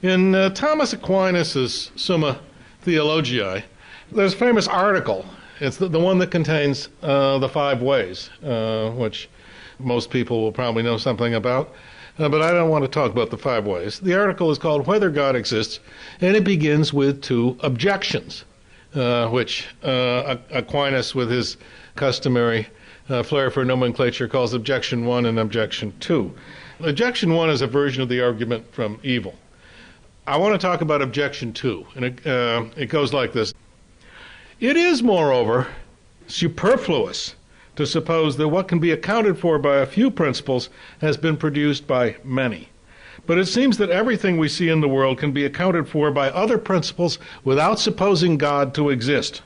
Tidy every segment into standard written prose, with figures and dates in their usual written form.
In Thomas Aquinas' Summa Theologiae, there's a famous article. It's the one that contains the 5 ways, which most people will probably know something about. But I don't want to talk about the 5 ways. The article is called Whether God Exists, and it begins with 2 objections, which Aquinas, with his customary flair for nomenclature, calls Objection 1 and Objection 2. Objection 1 is a version of the argument from evil. I want to talk about Objection 2, and it goes like this. It is, moreover, superfluous to suppose that what can be accounted for by a few principles has been produced by many. But it seems that everything we see in the world can be accounted for by other principles without supposing God to exist.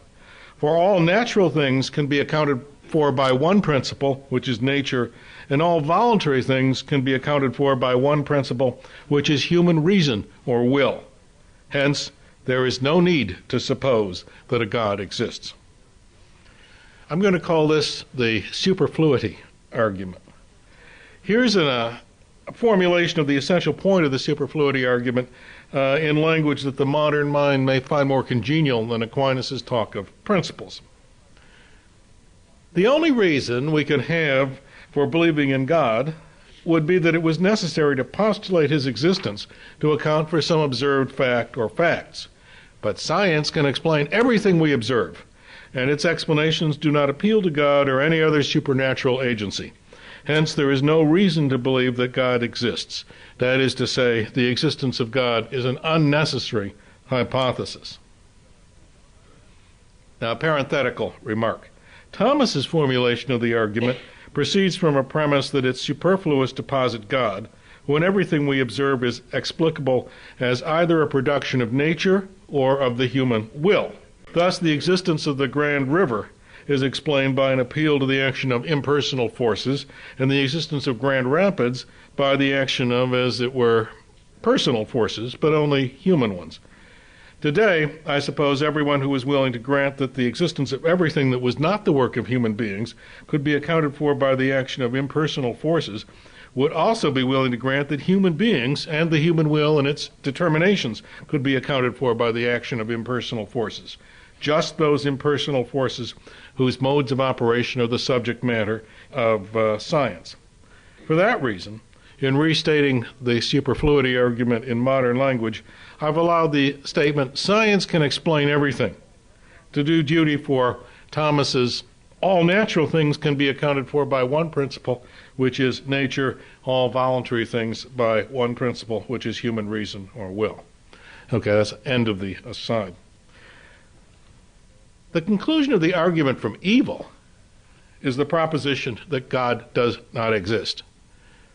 For all natural things can be accounted for by one principle, which is nature, and all voluntary things can be accounted for by one principle, which is human reason or will. Hence, there is no need to suppose that a God exists. I'm going to call this the superfluity argument. Here's a formulation of the essential point of the superfluity argument in language that the modern mind may find more congenial than Aquinas' talk of principles. The only reason we can have for believing in God would be that it was necessary to postulate his existence to account for some observed fact or facts. But science can explain everything we observe, and its explanations do not appeal to God or any other supernatural agency. Hence, there is no reason to believe that God exists. That is to say, the existence of God is an unnecessary hypothesis. Now, parenthetical remark. Thomas's formulation of the argument proceeds from a premise that it's superfluous to posit God when everything we observe is explicable as either a production of nature or of the human will. Thus, the existence of the Grand River is explained by an appeal to the action of impersonal forces, and the existence of Grand Rapids by the action of, as it were, personal forces, but only human ones. Today, I suppose everyone who is willing to grant that the existence of everything that was not the work of human beings could be accounted for by the action of impersonal forces would also be willing to grant that human beings and the human will and its determinations could be accounted for by the action of impersonal forces. Just those impersonal forces whose modes of operation are the subject matter of science. For that reason, in restating the superfluity argument in modern language, I've allowed the statement, science can explain everything, to do duty for Thomas's all natural things can be accounted for by one principle, which is nature, all voluntary things by one principle, which is human reason or will. Okay, that's the end of the aside. The conclusion of the argument from evil is the proposition that God does not exist.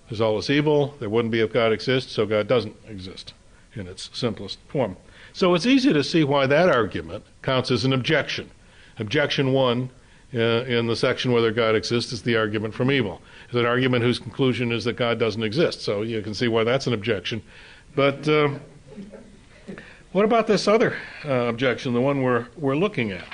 There's all this evil, there wouldn't be if God exists, so God doesn't exist in its simplest form. So it's easy to see why that argument counts as an objection. Objection 1 in the section whether God exists is the argument from evil. It's an argument whose conclusion is that God doesn't exist, so you can see why that's an objection. But what about this other objection, the one we're looking at?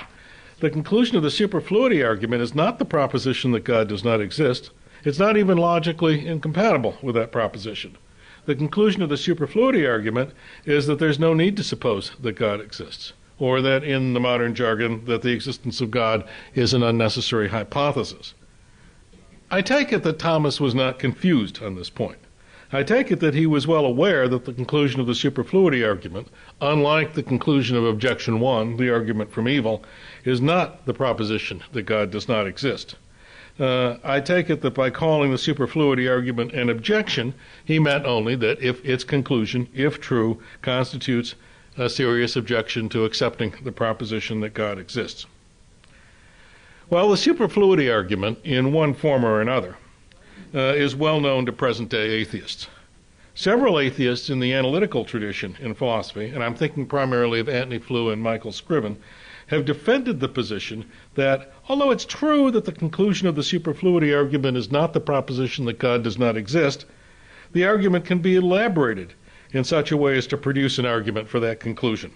The conclusion of the superfluity argument is not the proposition that God does not exist. It's not even logically incompatible with that proposition. The conclusion of the superfluity argument is that there's no need to suppose that God exists, or that in the modern jargon, that the existence of God is an unnecessary hypothesis. I take it that Thomas was not confused on this point. I take it that he was well aware that the conclusion of the superfluity argument, unlike the conclusion of objection 1, the argument from evil, is not the proposition that God does not exist. I take it that by calling the superfluity argument an objection, he meant only that if its conclusion, if true, constitutes a serious objection to accepting the proposition that God exists. Well, the superfluity argument, in one form or another, is well known to present-day atheists. Several atheists in the analytical tradition in philosophy, and I'm thinking primarily of Antony Flew and Michael Scriven, have defended the position that, although it's true that the conclusion of the superfluity argument is not the proposition that God does not exist, the argument can be elaborated in such a way as to produce an argument for that conclusion.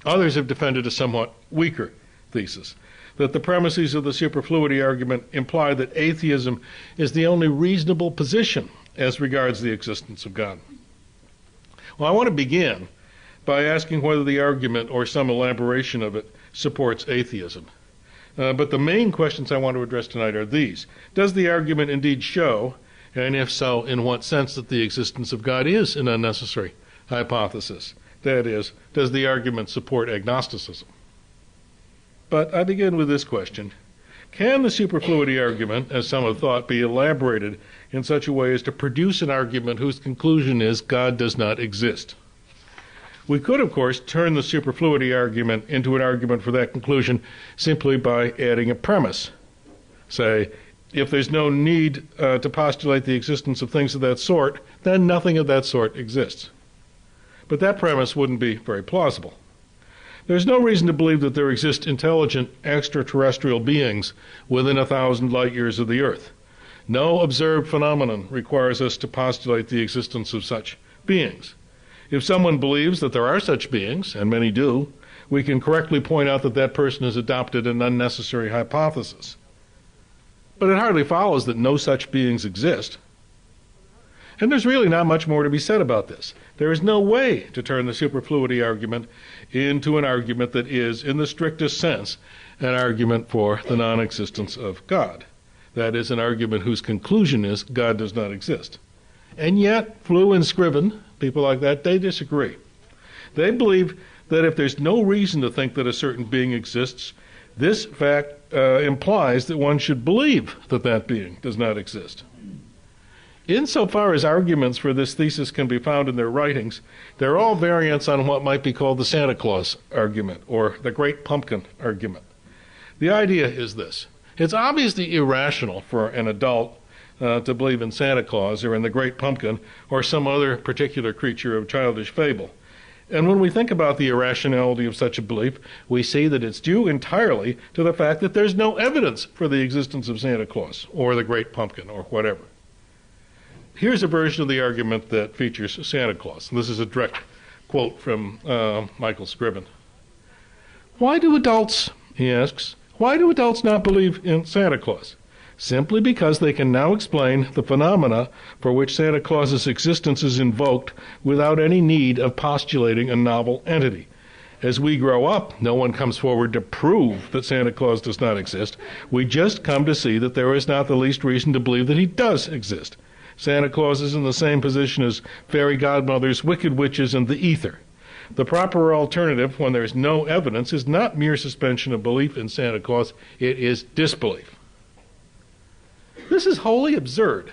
Others have defended a somewhat weaker thesis, that the premises of the superfluity argument imply that atheism is the only reasonable position as regards the existence of God. Well, I want to begin by asking whether the argument or some elaboration of it supports atheism. But the main questions I want to address tonight are these. Does the argument indeed show, and if so, in what sense, that the existence of God is an unnecessary hypothesis? That is, does the argument support agnosticism? But I begin with this question. Can the superfluity argument, as some have thought, be elaborated in such a way as to produce an argument whose conclusion is God does not exist? We could, of course, turn the superfluity argument into an argument for that conclusion simply by adding a premise. Say, if there's no need to postulate the existence of things of that sort, then nothing of that sort exists. But that premise wouldn't be very plausible. There's no reason to believe that there exist intelligent extraterrestrial beings within 1,000 light years of the Earth. No observed phenomenon requires us to postulate the existence of such beings. If someone believes that there are such beings, and many do, we can correctly point out that that person has adopted an unnecessary hypothesis. But it hardly follows that no such beings exist. And there's really not much more to be said about this. There is no way to turn the superfluity argument into an argument that is, in the strictest sense, an argument for the non-existence of God. That is, an argument whose conclusion is God does not exist. And yet, Flew and Scriven, people like that, they disagree. They believe that if there's no reason to think that a certain being exists, this fact implies that one should believe that that being does not exist. Insofar as arguments for this thesis can be found in their writings, they're all variants on what might be called the Santa Claus argument, or the Great Pumpkin argument. The idea is this. It's obviously irrational for an adult to believe in Santa Claus or in the Great Pumpkin or some other particular creature of childish fable. And when we think about the irrationality of such a belief, we see that it's due entirely to the fact that there's no evidence for the existence of Santa Claus or the Great Pumpkin or whatever. Here's a version of the argument that features Santa Claus. This is a direct quote from Michael Scriven. Why do adults, he asks, why do adults not believe in Santa Claus? Simply because they can now explain the phenomena for which Santa Claus's existence is invoked without any need of postulating a novel entity. As we grow up, no one comes forward to prove that Santa Claus does not exist. We just come to see that there is not the least reason to believe that he does exist. Santa Claus is in the same position as fairy godmothers, wicked witches, and the ether. The proper alternative, when there is no evidence, is not mere suspension of belief in Santa Claus, it is disbelief. This is wholly absurd.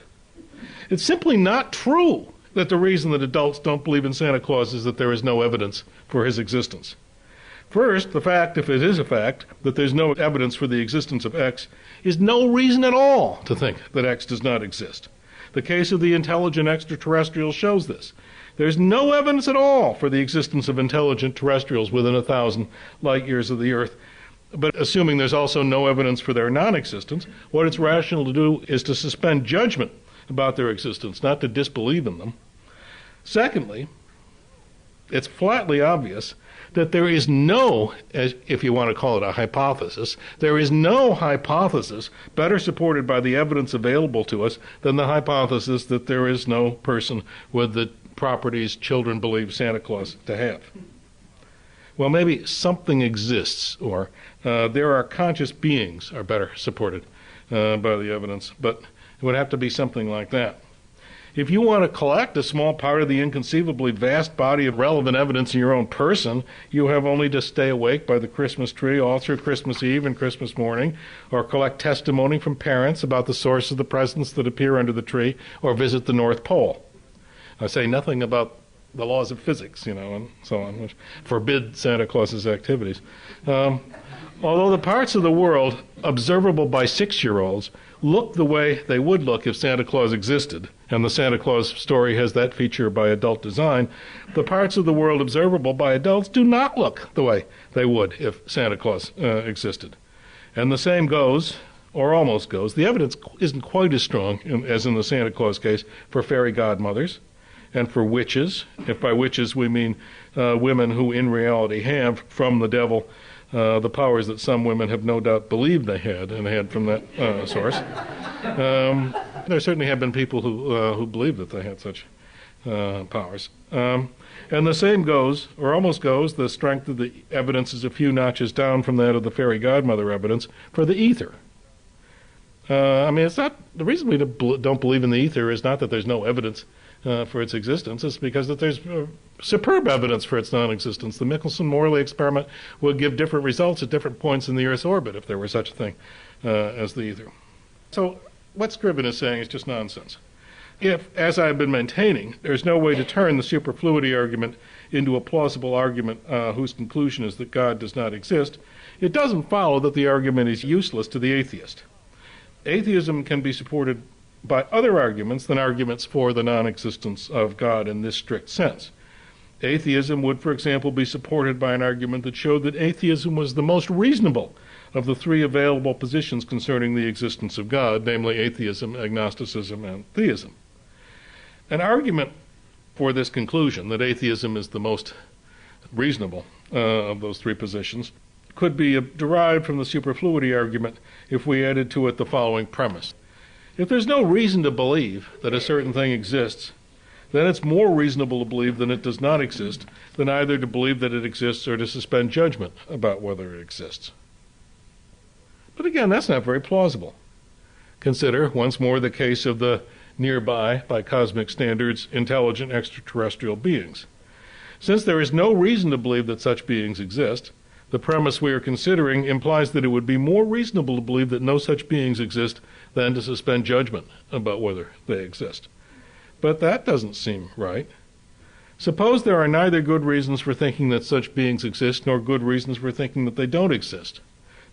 It's simply not true that the reason that adults don't believe in Santa Claus is that there is no evidence for his existence. First, the fact, if it is a fact, that there's no evidence for the existence of X, is no reason at all to think that X does not exist. The case of the intelligent extraterrestrials shows this. There's no evidence at all for the existence of intelligent terrestrials within 1,000 light years of the Earth. But assuming there's also no evidence for their non-existence, what it's rational to do is to suspend judgment about their existence, not to disbelieve in them. Secondly, it's flatly obvious that there is no, if you want to call it a hypothesis, there is no hypothesis better supported by the evidence available to us than the hypothesis that there is no person with the properties children believe Santa Claus to have. Well, maybe something exists, or there are conscious beings are better supported by the evidence, but it would have to be something like that. If you want to collect a small part of the inconceivably vast body of relevant evidence in your own person, you have only to stay awake by the Christmas tree all through Christmas Eve and Christmas morning, or collect testimony from parents about the source of the presents that appear under the tree, or visit the North Pole. I say nothing about the laws of physics, and so on, which forbid Santa Claus's activities. Although the parts of the world observable by 6-year-olds look the way they would look if Santa Claus existed, and the Santa Claus story has that feature by adult design, the parts of the world observable by adults do not look the way they would if Santa Claus existed. And the same goes, or almost goes, the evidence isn't quite as strong as in the Santa Claus case for fairy godmothers and for witches, if by witches we mean women who in reality have from the devil the powers that some women have no doubt believed they had, and had from that source. There certainly have been people who believe that they had such powers. And the same goes, or almost goes, the strength of the evidence is a few notches down from that of the fairy godmother evidence for the ether. It's not, the reason we don't believe in the ether is not that there's no evidence for its existence. It's because that there's superb evidence for its non-existence. The Michelson-Morley experiment would give different results at different points in the Earth's orbit if there were such a thing as the ether. So what Scriven is saying is just nonsense. If, as I've been maintaining, there's no way to turn the superfluity argument into a plausible argument whose conclusion is that God does not exist, it doesn't follow that the argument is useless to the atheist. Atheism can be supported by other arguments than arguments for the non-existence of God in this strict sense. Atheism would, for example, be supported by an argument that showed that atheism was the most reasonable of the three available positions concerning the existence of God, namely atheism, agnosticism, and theism. An argument for this conclusion, that atheism is the most reasonable of those three positions, could be derived from the superfluity argument if we added to it the following premise. If there's no reason to believe that a certain thing exists, then it's more reasonable to believe that it does not exist than either to believe that it exists or to suspend judgment about whether it exists. But again, that's not very plausible. Consider once more the case of the nearby, by cosmic standards, intelligent extraterrestrial beings. Since there is no reason to believe that such beings exist, the premise we are considering implies that it would be more reasonable to believe that no such beings exist than to suspend judgment about whether they exist. But that doesn't seem right. Suppose there are neither good reasons for thinking that such beings exist nor good reasons for thinking that they don't exist.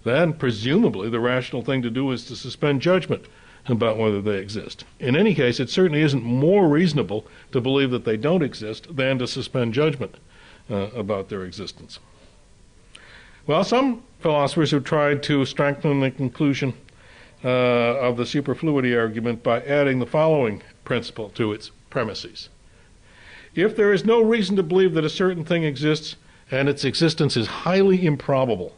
Then, presumably, the rational thing to do is to suspend judgment about whether they exist. In any case, it certainly isn't more reasonable to believe that they don't exist than to suspend judgment about their existence. Well, some philosophers have tried to strengthen the conclusion of the superfluity argument by adding the following principle to its premises. If there is no reason to believe that a certain thing exists and its existence is highly improbable,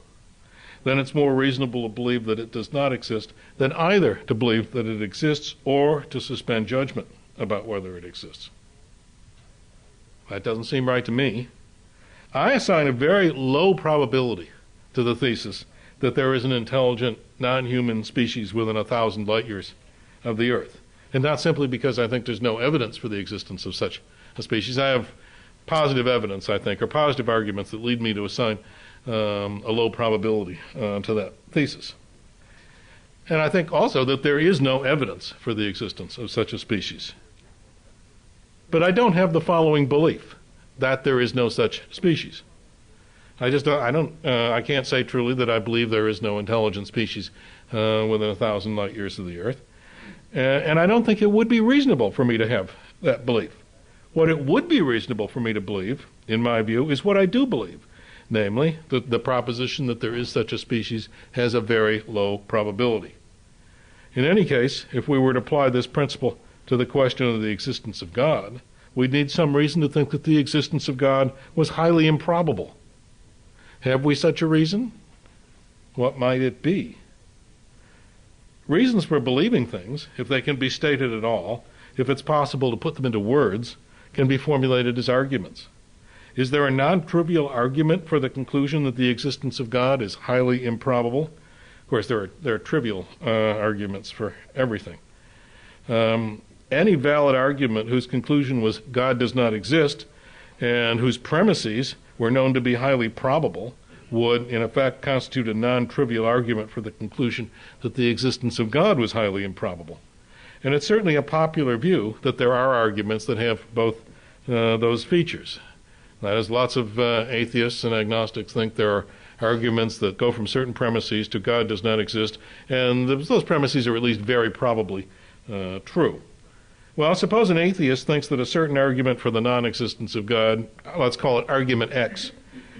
then it's more reasonable to believe that it does not exist than either to believe that it exists or to suspend judgment about whether it exists. That doesn't seem right to me. I assign a very low probability to the thesis that there is an intelligent, non-human species within 1,000 light years of the Earth. And not simply because I think there's no evidence for the existence of such a species. I have positive evidence, I think, or positive arguments that lead me to assign a low probability to that thesis. And I think also that there is no evidence for the existence of such a species. But I don't have the following belief, that there is no such species. I can't say truly that I believe there is no intelligent species within 1,000 light years of the Earth. And I don't think it would be reasonable for me to have that belief. What it would be reasonable for me to believe, in my view, is what I do believe. Namely, the proposition that there is such a species has a very low probability. In any case, if we were to apply this principle to the question of the existence of God, we'd need some reason to think that the existence of God was highly improbable. Have we such a reason? What might it be? Reasons for believing things, if they can be stated at all, if it's possible to put them into words, can be formulated as arguments. Is there a non-trivial argument for the conclusion that the existence of God is highly improbable? Of course, there are trivial arguments for everything. Any valid argument whose conclusion was God does not exist and whose premises were known to be highly probable would, in effect, constitute a non-trivial argument for the conclusion that the existence of God was highly improbable. And it's certainly a popular view that there are arguments that have both those features. That is, lots of atheists and agnostics think there are arguments that go from certain premises to God does not exist, and those premises are at least very probably true. Well, suppose an atheist thinks that a certain argument for the non-existence of God, let's call it argument X,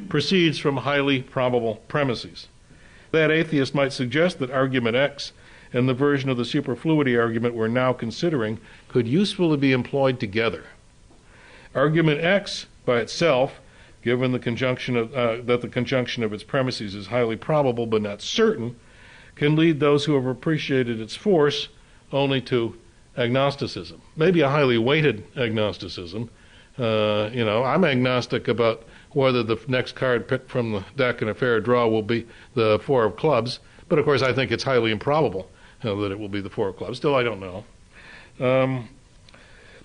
proceeds from highly probable premises. That atheist might suggest that argument X and the version of the superfluity argument we're now considering could usefully be employed together. Argument X, by itself, given the conjunction of, that the conjunction of its premises is highly probable but not certain, can lead those who have appreciated its force only to agnosticism, maybe a highly weighted agnosticism. I'm agnostic about whether the next card picked from the deck in a fair draw will be the four of clubs, but of course I think it's highly improbable that it will be the four of clubs. Still, I don't know.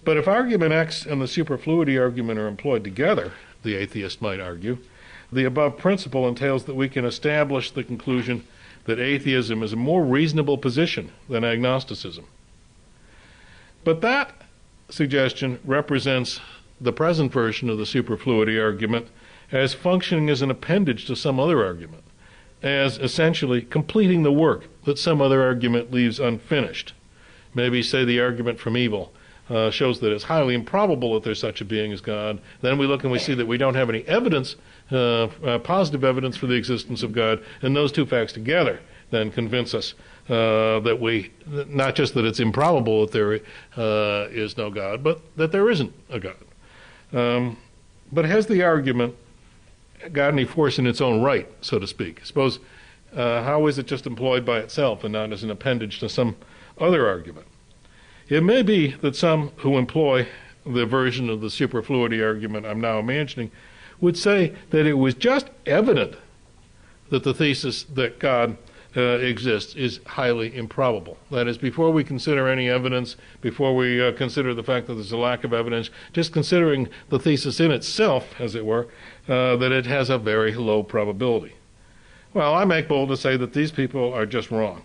But if argument X and the superfluity argument are employed together, the atheist might argue, the above principle entails that we can establish the conclusion that atheism is a more reasonable position than agnosticism. But that suggestion represents the present version of the superfluity argument as functioning as an appendage to some other argument, as essentially completing the work that some other argument leaves unfinished. Maybe, say, the argument from evil shows that it's highly improbable that there's such a being as God. Then we look and we see that we don't have any evidence, positive evidence for the existence of God, and those two facts together then convince us that not just that it's improbable that there is no God, but that there isn't a God. But has the argument got any force in its own right, so to speak? Suppose, how is it just employed by itself and not as an appendage to some other argument? It may be that some who employ the version of the superfluity argument I'm now imagining would say that it was just evident that the thesis that God exists is highly improbable. That is, before we consider any evidence, before we consider the fact that there's a lack of evidence, just considering the thesis in itself, as it were, that it has a very low probability. Well, I make bold to say that these people are just wrong.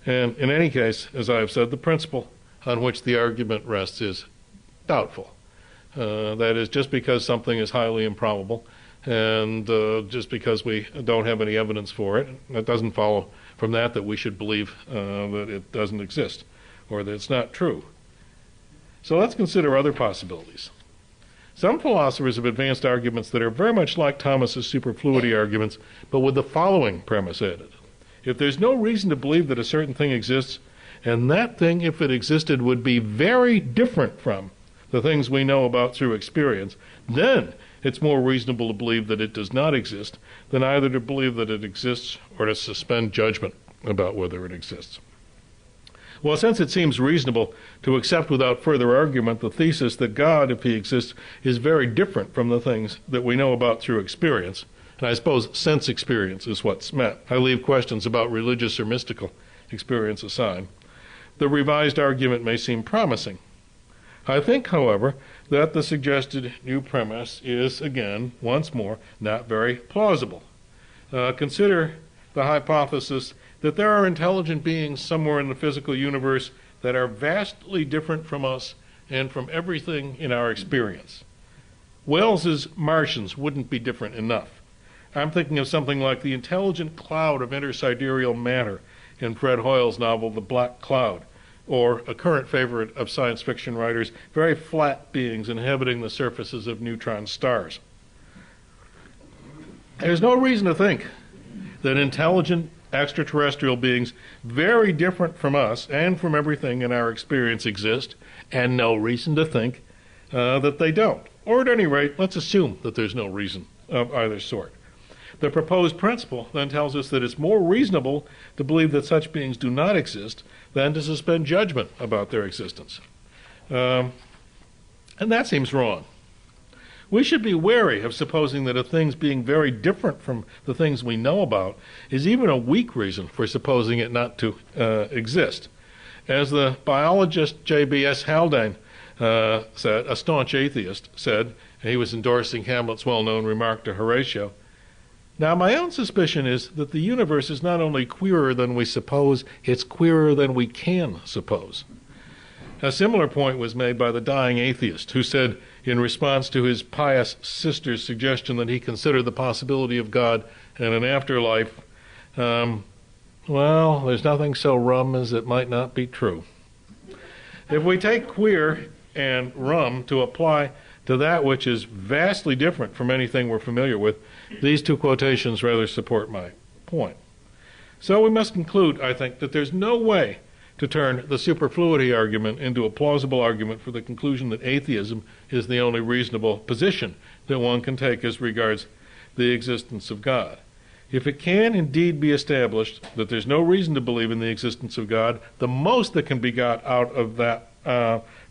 And in any case, as I have said, the principle on which the argument rests is doubtful. That is, just because something is highly improbable, and just because we don't have any evidence for it, that doesn't follow from that we should believe that it doesn't exist, or that it's not true. So let's consider other possibilities. Some philosophers have advanced arguments that are very much like Thomas's superfluity arguments, but with the following premise added. If there's no reason to believe that a certain thing exists, and that thing, if it existed, would be very different from the things we know about through experience, then it's more reasonable to believe that it does not exist than either to believe that it exists or to suspend judgment about whether it exists. Well, since it seems reasonable to accept without further argument the thesis that God, if he exists, is very different from the things that we know about through experience, and I suppose sense experience is what's meant. I leave questions about religious or mystical experience aside. The revised argument may seem promising. I think, however, that the suggested new premise is, again, once more, not very plausible. Consider the hypothesis that there are intelligent beings somewhere in the physical universe that are vastly different from us and from everything in our experience. Wells's Martians wouldn't be different enough. I'm thinking of something like the intelligent cloud of intersidereal matter in Fred Hoyle's novel The Black Cloud, or a current favorite of science fiction writers, very flat beings inhabiting the surfaces of neutron stars. There's no reason to think that intelligent extraterrestrial beings very different from us and from everything in our experience exist, and no reason to think that they don't. Or at any rate, let's assume that there's no reason of either sort. The proposed principle then tells us that it's more reasonable to believe that such beings do not exist than to suspend judgment about their existence. And that seems wrong. We should be wary of supposing that a thing's being very different from the things we know about is even a weak reason for supposing it not to exist. As the biologist J.B.S. Haldane said, a staunch atheist, said, and he was endorsing Hamlet's well-known remark to Horatio, "Now, my own suspicion is that the universe is not only queerer than we suppose, it's queerer than we can suppose." A similar point was made by the dying atheist, who said, in response to his pious sister's suggestion that he consider the possibility of God and an afterlife, well, there's nothing so rum as it might not be true. If we take queer and rum to apply to that which is vastly different from anything we're familiar with, these two quotations rather support my point. So we must conclude, I think, that there's no way to turn the superfluity argument into a plausible argument for the conclusion that atheism is the only reasonable position that one can take as regards the existence of God. If it can indeed be established that there's no reason to believe in the existence of God, the most that can be got out of that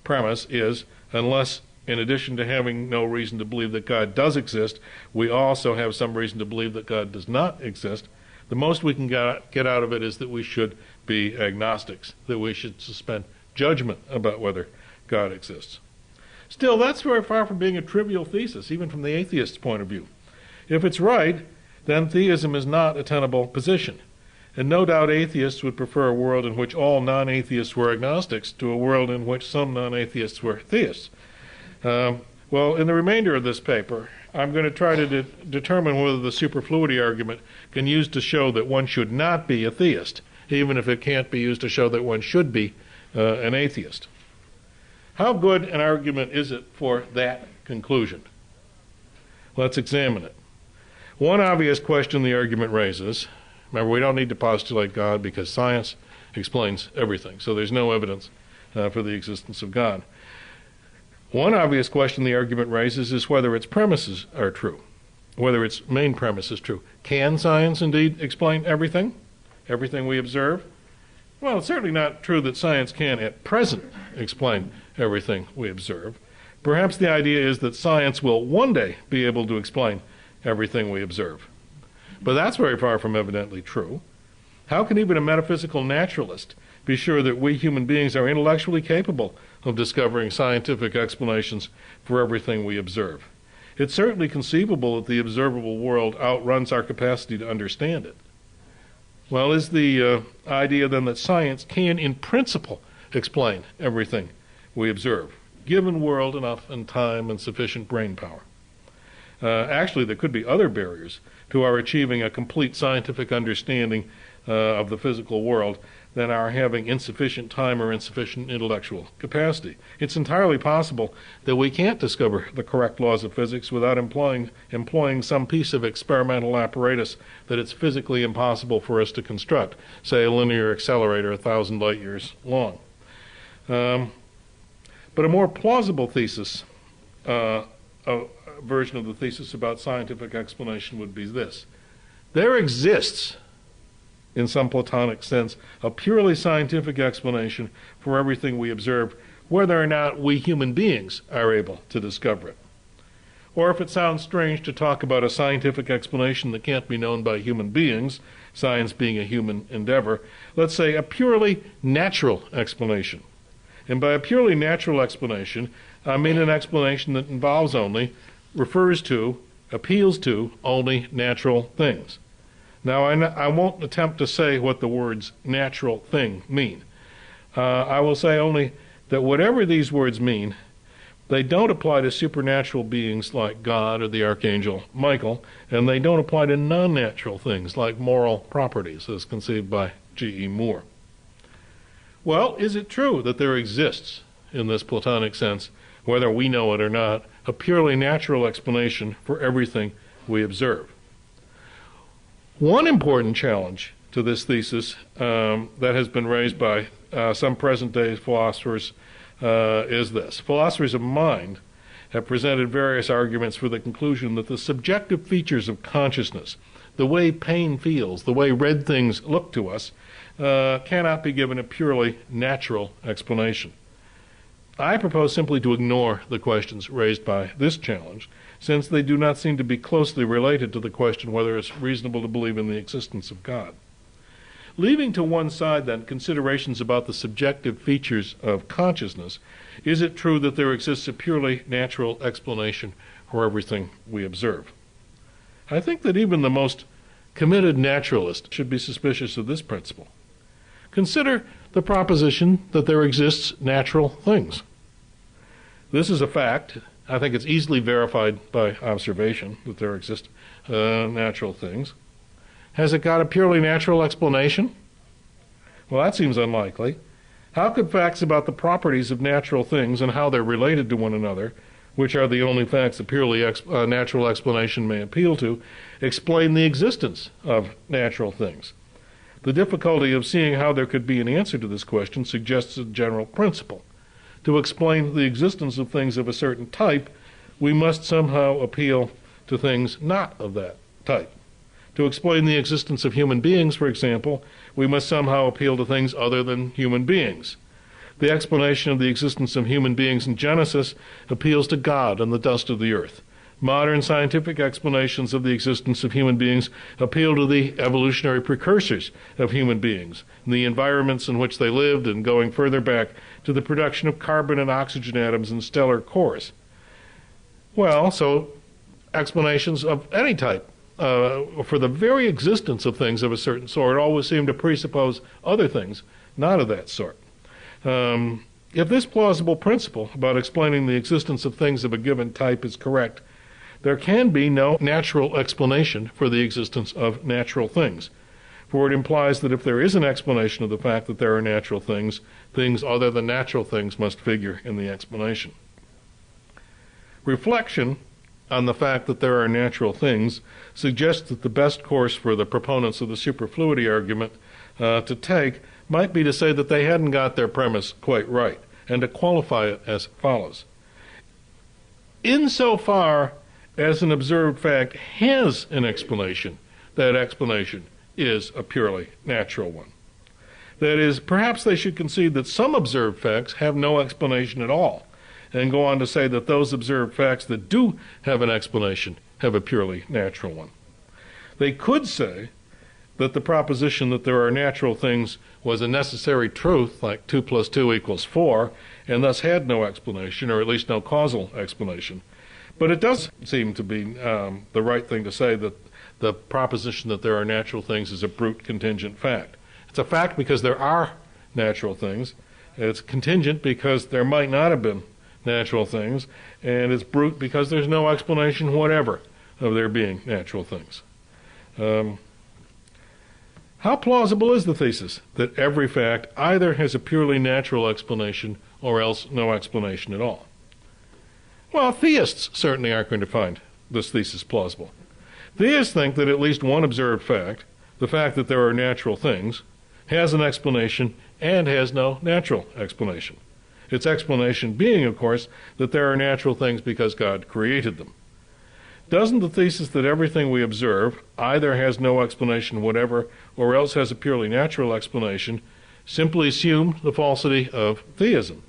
premise is, unless in addition to having no reason to believe that God does exist, we also have some reason to believe that God does not exist, the most we can get out of it is that we should be agnostics, that we should suspend judgment about whether God exists. Still, that's very far from being a trivial thesis, even from the atheist's point of view. If it's right, then theism is not a tenable position. And no doubt atheists would prefer a world in which all non-atheists were agnostics to a world in which some non-atheists were theists. Well, in the remainder of this paper, I'm going to try to determine whether the superfluity argument can use to show that one should not be a theist, even if it can't be used to show that one should be an atheist. How good an argument is it for that conclusion? Let's examine it. One obvious question the argument raises, remember, we don't need to postulate God because science explains everything, so there's no evidence for the existence of God. One obvious question the argument raises is whether its premises are true, whether its main premise is true. Can science indeed explain everything we observe? Well, it's certainly not true that science can at present explain everything we observe. Perhaps the idea is that science will one day be able to explain everything we observe. But that's very far from evidently true. How can even a metaphysical naturalist be sure that we human beings are intellectually capable of discovering scientific explanations for everything we observe? It's certainly conceivable that the observable world outruns our capacity to understand it. Well, is the idea then that science can, in principle, explain everything we observe, given world enough and time and sufficient brain power? Actually, there could be other barriers to our achieving a complete scientific understanding of the physical world than our having insufficient time or insufficient intellectual capacity. It's entirely possible that we can't discover the correct laws of physics without employing some piece of experimental apparatus that it's physically impossible for us to construct, say a linear accelerator 1,000 light years long. But a more plausible thesis, a version of the thesis about scientific explanation would be this. There exists, in some Platonic sense, a purely scientific explanation for everything we observe, whether or not we human beings are able to discover it. Or if it sounds strange to talk about a scientific explanation that can't be known by human beings, science being a human endeavor, let's say a purely natural explanation. And by a purely natural explanation, I mean an explanation that involves only, refers to, appeals to only natural things. Now, I won't attempt to say what the words natural thing mean. I will say only that whatever these words mean, they don't apply to supernatural beings like God or the Archangel Michael, and they don't apply to non-natural things like moral properties, as conceived by G.E. Moore. Well, is it true that there exists, in this Platonic sense, whether we know it or not, a purely natural explanation for everything we observe? One important challenge to this thesis that has been raised by some present-day philosophers is this. Philosophers of mind have presented various arguments for the conclusion that the subjective features of consciousness, the way pain feels, the way red things look to us, cannot be given a purely natural explanation. I propose simply to ignore the questions raised by this challenge, since they do not seem to be closely related to the question whether it's reasonable to believe in the existence of God. Leaving to one side, then, considerations about the subjective features of consciousness, is it true that there exists a purely natural explanation for everything we observe? I think that even the most committed naturalist should be suspicious of this principle. Consider the proposition that there exists natural things. This is a fact. I think it's easily verified by observation that there exist natural things. Has it got a purely natural explanation? Well, that seems unlikely. How could facts about the properties of natural things and how they're related to one another, which are the only facts a purely natural explanation may appeal to, explain the existence of natural things? The difficulty of seeing how there could be an answer to this question suggests a general principle. To explain the existence of things of a certain type, we must somehow appeal to things not of that type. To explain the existence of human beings, for example, we must somehow appeal to things other than human beings. The explanation of the existence of human beings in Genesis appeals to God and the dust of the earth. Modern scientific explanations of the existence of human beings appeal to the evolutionary precursors of human beings, and the environments in which they lived, and going further back to the production of carbon and oxygen atoms in stellar cores. Well, so explanations of any type for the very existence of things of a certain sort always seem to presuppose other things not of that sort. If this plausible principle about explaining the existence of things of a given type is correct, there can be no natural explanation for the existence of natural things, for it implies that if there is an explanation of the fact that there are natural things, things other than natural things must figure in the explanation. Reflection on the fact that there are natural things suggests that the best course for the proponents of the superfluity argument to take might be to say that they hadn't got their premise quite right, and to qualify it as follows. Insofar as an observed fact has an explanation, that explanation is a purely natural one. That is, perhaps they should concede that some observed facts have no explanation at all, and go on to say that those observed facts that do have an explanation have a purely natural one. They could say that the proposition that there are natural things was a necessary truth, like 2 + 2 = 4, and thus had no explanation, or at least no causal explanation. But it does seem to be the right thing to say that the proposition that there are natural things is a brute contingent fact. It's a fact because there are natural things. It's contingent because there might not have been natural things. And it's brute because there's no explanation whatever of there being natural things. How plausible is the thesis that every fact either has a purely natural explanation or else no explanation at all? Well, theists certainly aren't going to find this thesis plausible. Theists think that at least one observed fact, the fact that there are natural things, has an explanation and has no natural explanation. Its explanation being, of course, that there are natural things because God created them. Doesn't the thesis that everything we observe either has no explanation whatever or else has a purely natural explanation simply assume the falsity of theism?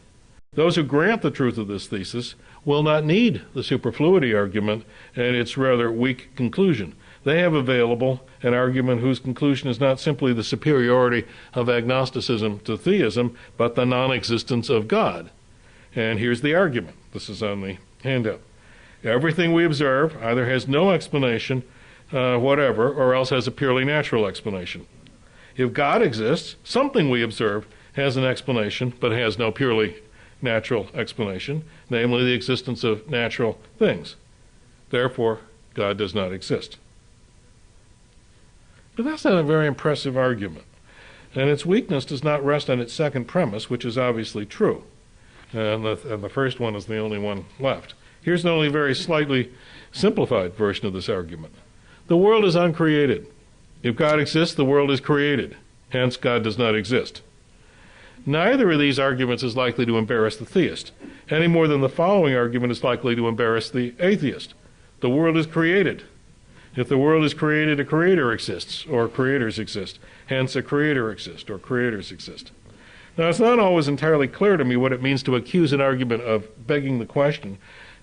Those who grant the truth of this thesis will not need the superfluity argument and its rather weak conclusion. They have available an argument whose conclusion is not simply the superiority of agnosticism to theism, but the non-existence of God. And here's the argument. This is on the handout. Everything we observe either has no explanation whatever or else has a purely natural explanation. If God exists, something we observe has an explanation but has no purely natural explanation, namely the existence of natural things. Therefore, God does not exist. But that's not a very impressive argument, and its weakness does not rest on its second premise, which is obviously true, and the first one is the only one left. Here's an only very slightly simplified version of this argument. The world is uncreated. If God exists, the world is created. Hence, God does not exist. Neither of these arguments is likely to embarrass the theist, any more than the following argument is likely to embarrass the atheist. The world is created. If the world is created, a creator exists, or creators exist. Hence, a creator exists, or creators exist. Now, it's not always entirely clear to me what it means to accuse an argument of begging the question,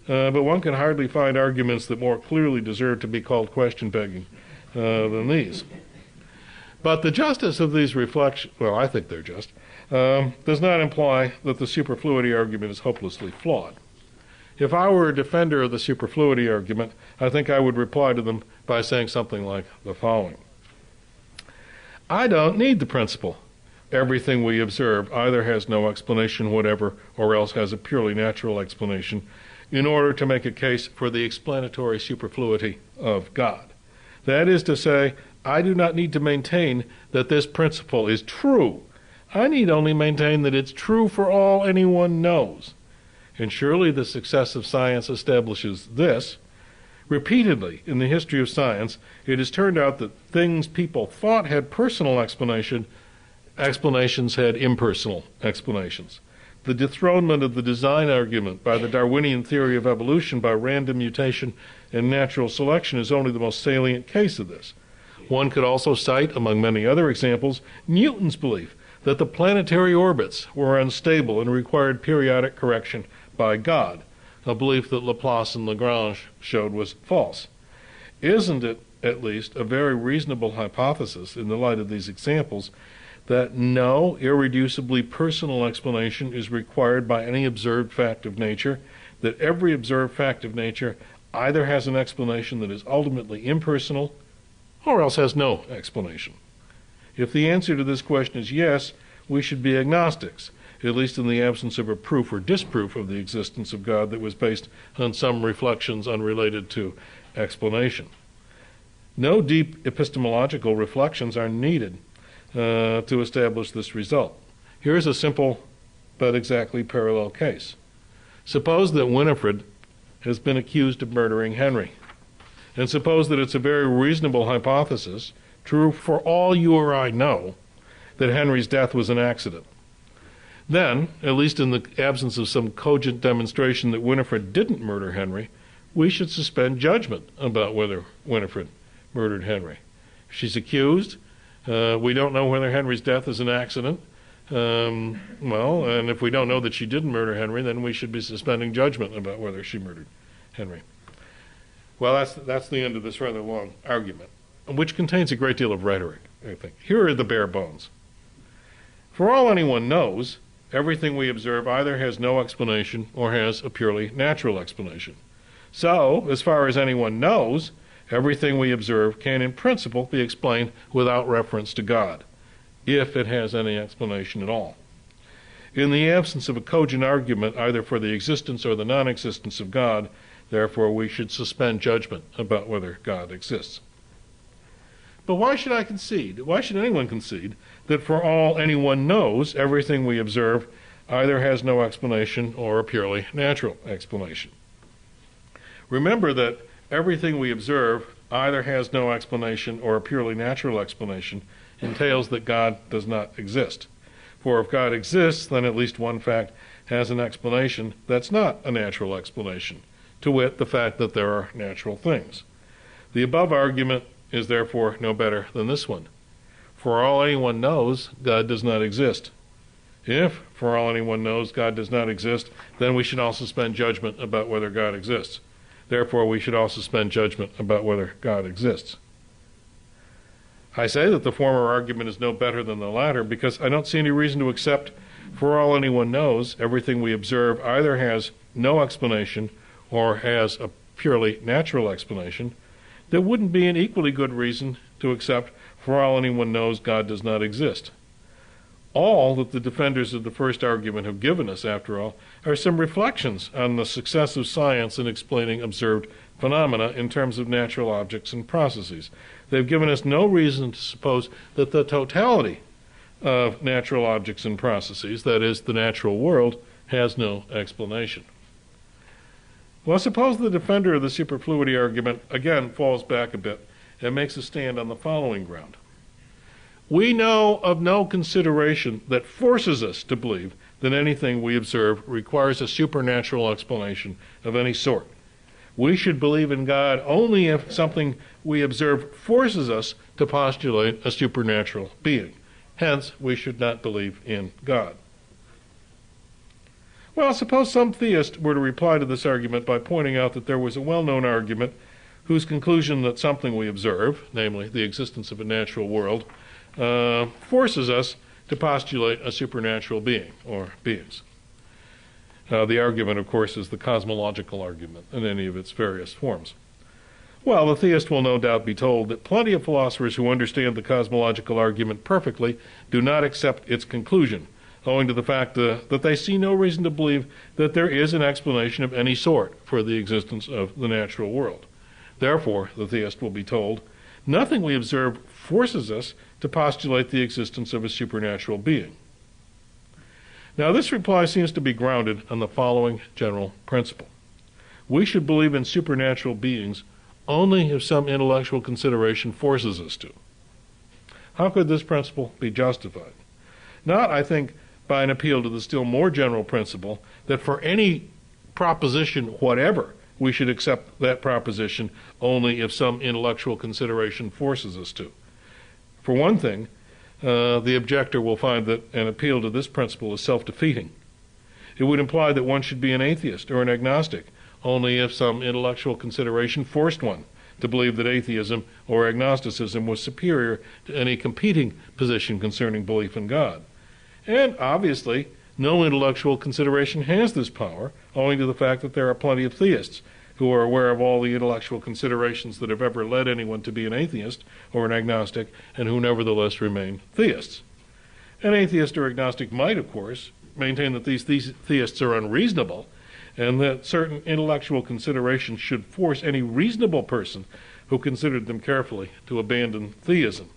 but one can hardly find arguments that more clearly deserve to be called question-begging than these. But the justice of these reflections, well, I think they're just, does not imply that the superfluity argument is hopelessly flawed. If I were a defender of the superfluity argument, I think I would reply to them by saying something like the following. I don't need the principle. Everything we observe either has no explanation whatever or else has a purely natural explanation in order to make a case for the explanatory superfluity of God. That is to say, I do not need to maintain that this principle is true. I need only maintain that it's true for all anyone knows. And surely the success of science establishes this. Repeatedly in the history of science, it has turned out that things people thought had personal explanations had impersonal explanations. The dethronement of the design argument by the Darwinian theory of evolution by random mutation and natural selection is only the most salient case of this. One could also cite, among many other examples, Newton's belief that the planetary orbits were unstable and required periodic correction by God, a belief that Laplace and Lagrange showed was false. Isn't it, at least, a very reasonable hypothesis, in the light of these examples, that no irreducibly personal explanation is required by any observed fact of nature, that every observed fact of nature either has an explanation that is ultimately impersonal, or else has no explanation? If the answer to this question is yes, we should be agnostics, at least in the absence of a proof or disproof of the existence of God that was based on some reflections unrelated to explanation. No deep epistemological reflections are needed to establish this result. Here's a simple but exactly parallel case. Suppose that Winifred has been accused of murdering Henry, and suppose that it's a very reasonable hypothesis, true for all you or I know, that Henry's death was an accident. Then, at least in the absence of some cogent demonstration that Winifred didn't murder Henry, we should suspend judgment about whether Winifred murdered Henry. If she's accused, we don't know whether Henry's death is an accident. And if we don't know that she didn't murder Henry, then we should be suspending judgment about whether she murdered Henry. Well, that's the end of this rather long argument, which contains a great deal of rhetoric, I think. Here are the bare bones. For all anyone knows, everything we observe either has no explanation or has a purely natural explanation. So, as far as anyone knows, everything we observe can in principle be explained without reference to God, if it has any explanation at all. In the absence of a cogent argument either for the existence or the non-existence of God, therefore we should suspend judgment about whether God exists. But why should I concede? Why should anyone concede that for all anyone knows, everything we observe either has no explanation or a purely natural explanation? Remember that everything we observe either has no explanation or a purely natural explanation entails that God does not exist. For if God exists, then at least one fact has an explanation that's not a natural explanation, to wit, the fact that there are natural things. The above argument is therefore no better than this one. For all anyone knows, God does not exist. If, for all anyone knows, God does not exist, then we should also suspend judgment about whether God exists. Therefore, we should also suspend judgment about whether God exists. I say that the former argument is no better than the latter because I don't see any reason to accept, for all anyone knows, everything we observe either has no explanation or has a purely natural explanation. There wouldn't be an equally good reason to accept, for all anyone knows, God does not exist. All that the defenders of the first argument have given us, after all, are some reflections on the success of science in explaining observed phenomena in terms of natural objects and processes. They've given us no reason to suppose that the totality of natural objects and processes, that is, the natural world, has no explanation. Well, suppose the defender of the superfluity argument again falls back a bit and makes a stand on the following ground. We know of no consideration that forces us to believe that anything we observe requires a supernatural explanation of any sort. We should believe in God only if something we observe forces us to postulate a supernatural being. Hence, we should not believe in God. Well, suppose some theist were to reply to this argument by pointing out that there was a well-known argument whose conclusion that something we observe, namely the existence of a natural world, forces us to postulate a supernatural being or beings. The argument, of course, is the cosmological argument in any of its various forms. Well, the theist will no doubt be told that plenty of philosophers who understand the cosmological argument perfectly do not accept its conclusion, owing to the fact that they see no reason to believe that there is an explanation of any sort for the existence of the natural world. Therefore, the theist will be told, nothing we observe forces us to postulate the existence of a supernatural being. Now, this reply seems to be grounded on the following general principle. We should believe in supernatural beings only if some intellectual consideration forces us to. How could this principle be justified? Not, I think, by an appeal to the still more general principle that for any proposition whatever, we should accept that proposition only if some intellectual consideration forces us to. For one thing, the objector will find that an appeal to this principle is self-defeating. It would imply that one should be an atheist or an agnostic only if some intellectual consideration forced one to believe that atheism or agnosticism was superior to any competing position concerning belief in God. And obviously, no intellectual consideration has this power, owing to the fact that there are plenty of theists who are aware of all the intellectual considerations that have ever led anyone to be an atheist or an agnostic, and who nevertheless remain theists. An atheist or agnostic might, of course, maintain that these theists are unreasonable, and that certain intellectual considerations should force any reasonable person who considered them carefully to abandon theism.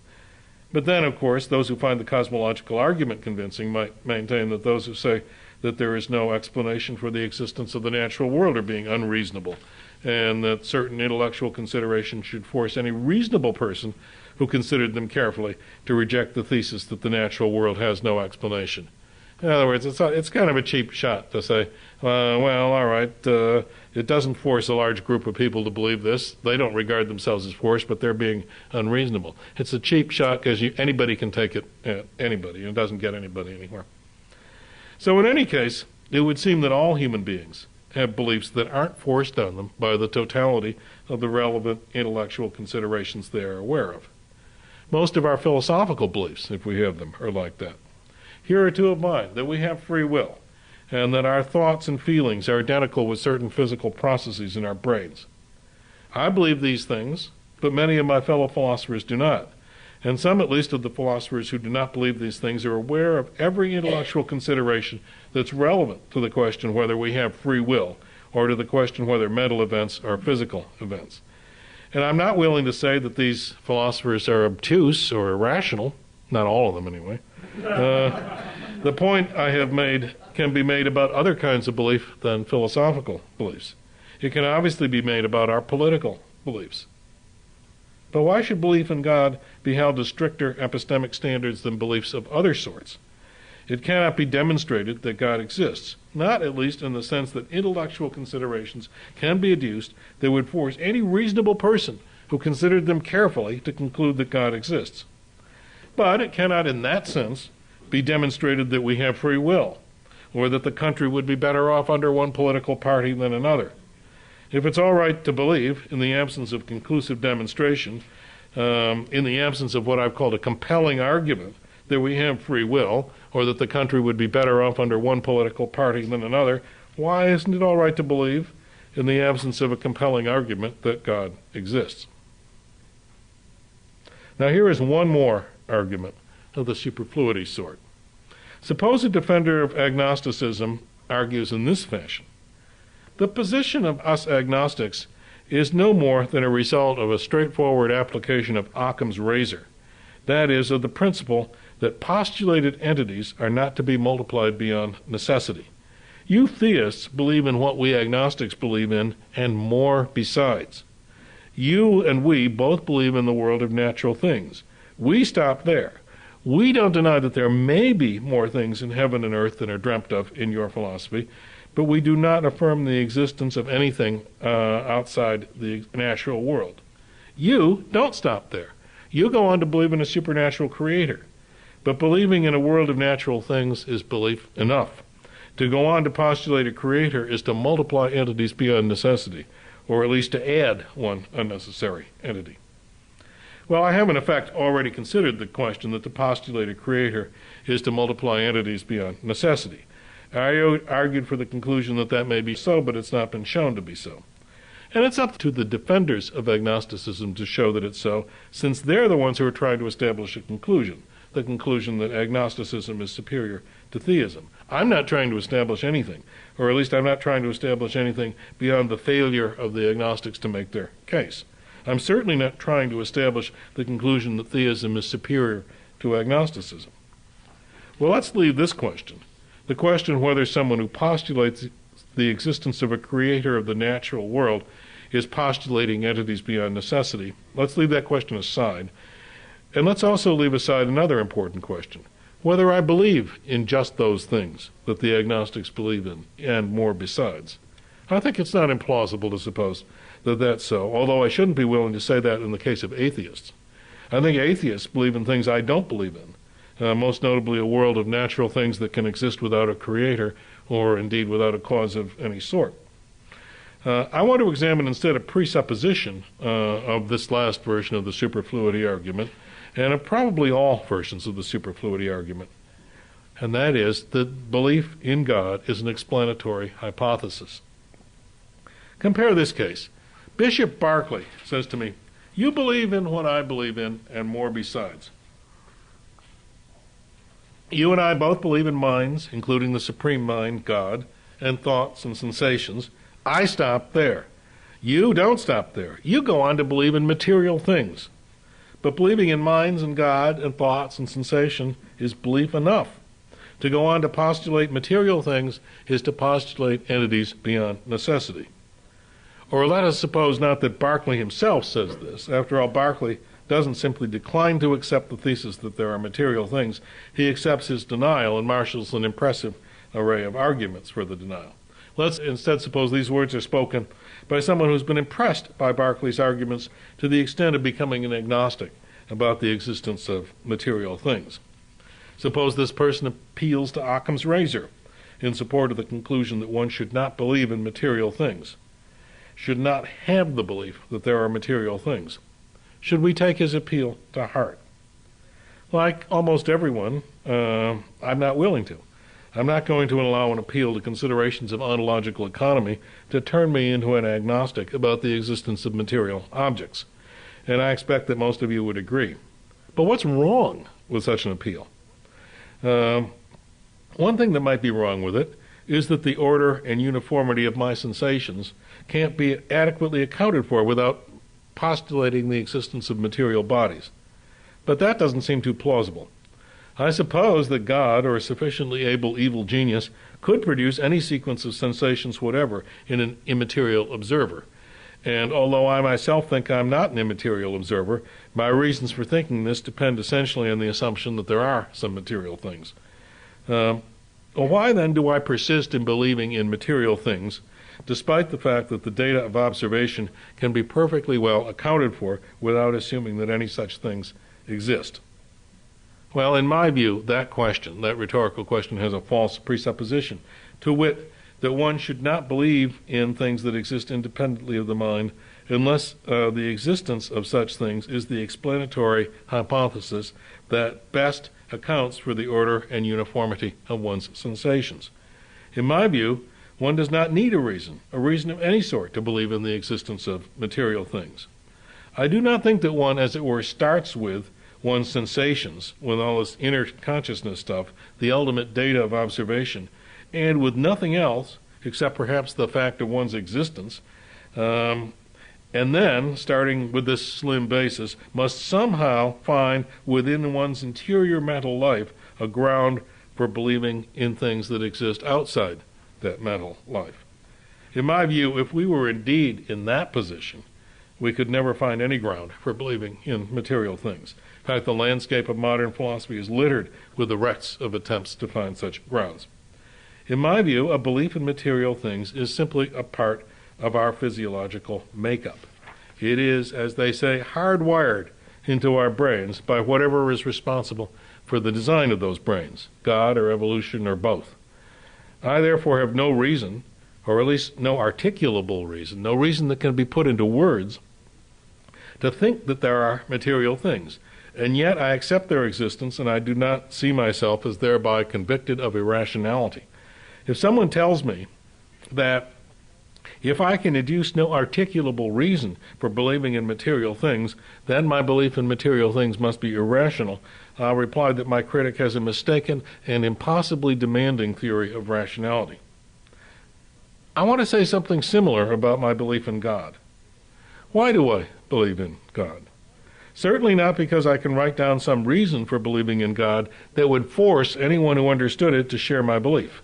But then, of course, those who find the cosmological argument convincing might maintain that those who say that there is no explanation for the existence of the natural world are being unreasonable, and that certain intellectual considerations should force any reasonable person who considered them carefully to reject the thesis that the natural world has no explanation. In other words, it's kind of a cheap shot to say, well, all right, it doesn't force a large group of people to believe this. They don't regard themselves as forced, but they're being unreasonable. It's a cheap shot because anybody can take it at anybody, and it doesn't get anybody anywhere. So in any case, it would seem that all human beings have beliefs that aren't forced on them by the totality of the relevant intellectual considerations they are aware of. Most of our philosophical beliefs, if we have them, are like that. Here are two of mine: that we have free will, and that our thoughts and feelings are identical with certain physical processes in our brains. I believe these things, but many of my fellow philosophers do not. And some, at least, of the philosophers who do not believe these things are aware of every intellectual consideration that's relevant to the question whether we have free will, or to the question whether mental events are physical events. And I'm not willing to say that these philosophers are obtuse or irrational, not all of them anyway. The point I have made can be made about other kinds of belief than philosophical beliefs. It can obviously be made about our political beliefs. But why should belief in God be held to stricter epistemic standards than beliefs of other sorts? It cannot be demonstrated that God exists, not at least in the sense that intellectual considerations can be adduced that would force any reasonable person who considered them carefully to conclude that God exists. But it cannot in that sense be demonstrated that we have free will, or that the country would be better off under one political party than another. If it's all right to believe, in the absence of conclusive demonstration, in the absence of what I've called a compelling argument, that we have free will, or that the country would be better off under one political party than another, why isn't it all right to believe, in the absence of a compelling argument, that God exists? Now here is one more argument of the superfluity sort. Suppose a defender of agnosticism argues in this fashion: the position of us agnostics is no more than a result of a straightforward application of Occam's razor, that is, of the principle that postulated entities are not to be multiplied beyond necessity. You theists believe in what we agnostics believe in, and more besides. You and we both believe in the world of natural things. We stop there. We don't deny that there may be more things in heaven and earth than are dreamt of in your philosophy, but we do not affirm the existence of anything outside the natural world. You don't stop there. You go on to believe in a supernatural creator. But believing in a world of natural things is belief enough. To go on to postulate a creator is to multiply entities beyond necessity, or at least to add one unnecessary entity. Well, I have in effect already considered the question that to postulate a creator is to multiply entities beyond necessity. I argued for the conclusion that that may be so, but it's not been shown to be so. And it's up to the defenders of agnosticism to show that it's so, since they're the ones who are trying to establish a conclusion, the conclusion that agnosticism is superior to theism. I'm not trying to establish anything, or at least I'm not trying to establish anything beyond the failure of the agnostics to make their case. I'm certainly not trying to establish the conclusion that theism is superior to agnosticism. Well, let's leave this question, the question whether someone who postulates the existence of a creator of the natural world is postulating entities beyond necessity. Let's leave that question aside. And let's also leave aside another important question: whether I believe in just those things that the agnostics believe in, and more besides. I think it's not implausible to suppose that that's so, although I shouldn't be willing to say that in the case of atheists. I think atheists believe in things I don't believe in, most notably a world of natural things that can exist without a creator or indeed without a cause of any sort. I want to examine instead a presupposition of this last version of the superfluity argument, and of probably all versions of the superfluity argument, and that is that belief in God is an explanatory hypothesis. Compare this case. Bishop Berkeley says to me, "You believe in what I believe in, and more besides. You and I both believe in minds, including the supreme mind, God, and thoughts and sensations. I stop there. You don't stop there. You go on to believe in material things. But believing in minds and God and thoughts and sensation is belief enough. To go on to postulate material things is to postulate entities beyond necessity." Or let us suppose not that Berkeley himself says this. After all, Berkeley doesn't simply decline to accept the thesis that there are material things. He accepts his denial and marshals an impressive array of arguments for the denial. Let's instead suppose these words are spoken by someone who's been impressed by Berkeley's arguments to the extent of becoming an agnostic about the existence of material things. Suppose this person appeals to Occam's razor in support of the conclusion that one should not believe in material things, should not have the belief that there are material things. Should we take his appeal to heart? Like almost everyone, I'm not willing to. I'm not going to allow an appeal to considerations of ontological economy to turn me into an agnostic about the existence of material objects. And I expect that most of you would agree. But what's wrong with such an appeal? One thing that might be wrong with it is that the order and uniformity of my sensations can't be adequately accounted for without postulating the existence of material bodies. But that doesn't seem too plausible. I suppose that God, or a sufficiently able evil genius, could produce any sequence of sensations whatever in an immaterial observer. And although I myself think I'm not an immaterial observer, my reasons for thinking this depend essentially on the assumption that there are some material things. Why then do I persist in believing in material things, despite the fact that the data of observation can be perfectly well accounted for without assuming that any such things exist? Well, in my view, that rhetorical question, has a false presupposition, to wit, that one should not believe in things that exist independently of the mind unless the existence of such things is the explanatory hypothesis that best accounts for the order and uniformity of one's sensations. In my view, one does not need a reason of any sort, to believe in the existence of material things. I do not think that one, as it were, starts with one's sensations, with all this inner consciousness stuff, the ultimate data of observation, and with nothing else except perhaps the fact of one's existence, and then, starting with this slim basis, must somehow find within one's interior mental life a ground for believing in things that exist outside that mental life. In my view, if we were indeed in that position, we could never find any ground for believing in material things. In fact, the landscape of modern philosophy is littered with the wrecks of attempts to find such grounds. In my view, a belief in material things is simply a part of our physiological makeup. It is, as they say, hardwired into our brains by whatever is responsible for the design of those brains, God or evolution or both. I therefore have no reason, or at least no articulable reason, no reason that can be put into words, to think that there are material things. And yet I accept their existence, and I do not see myself as thereby convicted of irrationality. If someone tells me that if I can deduce no articulable reason for believing in material things, then my belief in material things must be irrational, I'll reply that my critic has a mistaken and impossibly demanding theory of rationality. I want to say something similar about my belief in God. Why do I believe in God? Certainly not because I can write down some reason for believing in God that would force anyone who understood it to share my belief.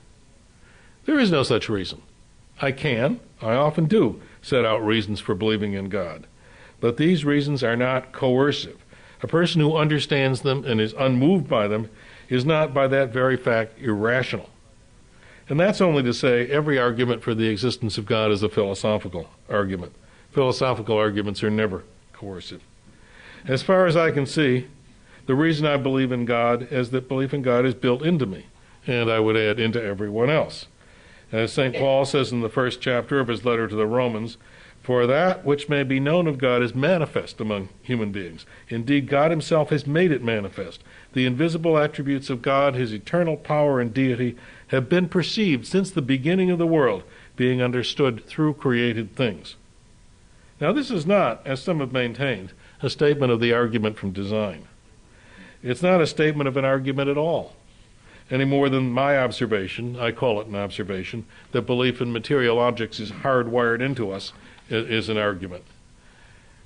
There is no such reason. I often do, set out reasons for believing in God. But these reasons are not coercive. A person who understands them and is unmoved by them is not by that very fact irrational. And that's only to say every argument for the existence of God is a philosophical argument. Philosophical arguments are never coercive. As far as I can see, the reason I believe in God is that belief in God is built into me, and I would add into everyone else. As St. Paul says in the first chapter of his letter to the Romans, "For that which may be known of God is manifest among human beings. Indeed, God himself has made it manifest. The invisible attributes of God, his eternal power and deity, have been perceived since the beginning of the world, being understood through created things." Now, this is not, as some have maintained, a statement of the argument from design. It's not a statement of an argument at all, any more than my observation, I call it an observation, that belief in material objects is hardwired into us is an argument.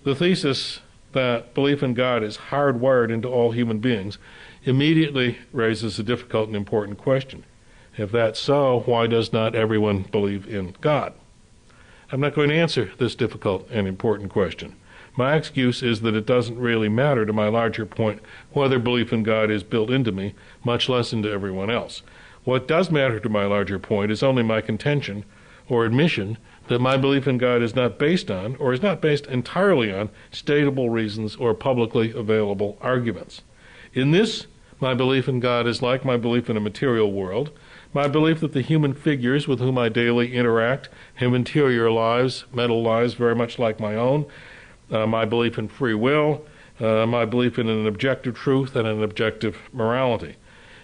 The thesis that belief in God is hardwired into all human beings immediately raises a difficult and important question. If that's so, why does not everyone believe in God? I'm not going to answer this difficult and important question. My excuse is that it doesn't really matter to my larger point whether belief in God is built into me, much less into everyone else. What does matter to my larger point is only my contention or admission that my belief in God is not based on, or is not based entirely on, stateable reasons or publicly available arguments. In this, my belief in God is like my belief in a material world, my belief that the human figures with whom I daily interact have interior lives, mental lives very much like my own, my belief in free will, my belief in an objective truth and an objective morality.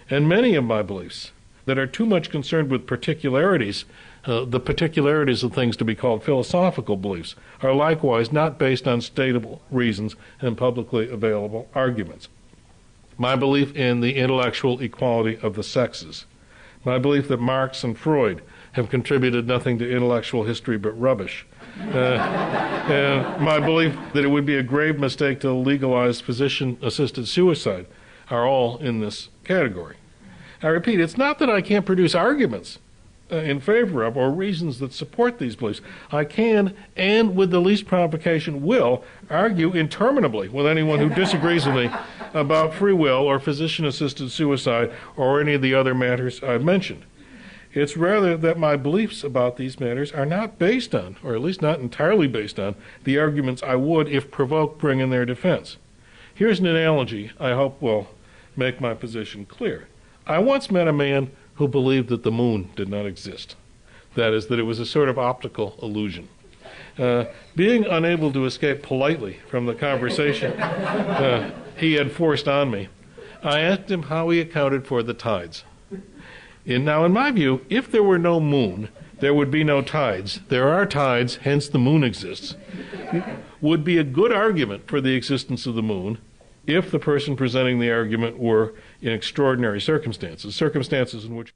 And many of my beliefs that are too much concerned with particularities, the particularities of things to be called philosophical beliefs, are likewise not based on stateable reasons and publicly available arguments. My belief in the intellectual equality of the sexes, my belief that Marx and Freud have contributed nothing to intellectual history but rubbish, and my belief that it would be a grave mistake to legalize physician-assisted suicide are all in this category. I repeat, it's not that I can't produce arguments in favor of or reasons that support these beliefs. I can, and with the least provocation will, argue interminably with anyone who disagrees with me about free will or physician-assisted suicide or any of the other matters I've mentioned. It's rather that my beliefs about these matters are not based on, or at least not entirely based on, the arguments I would, if provoked, bring in their defense. Here's an analogy I hope will make my position clear. I once met a man who believed that the moon did not exist. That is, that it was a sort of optical illusion. Being unable to escape politely from the conversation he had forced on me, I asked him how he accounted for the tides. Now, in my view, if there were no moon, there would be no tides. There are tides, hence the moon exists. Would be a good argument for the existence of the moon if the person presenting the argument were in extraordinary circumstances in which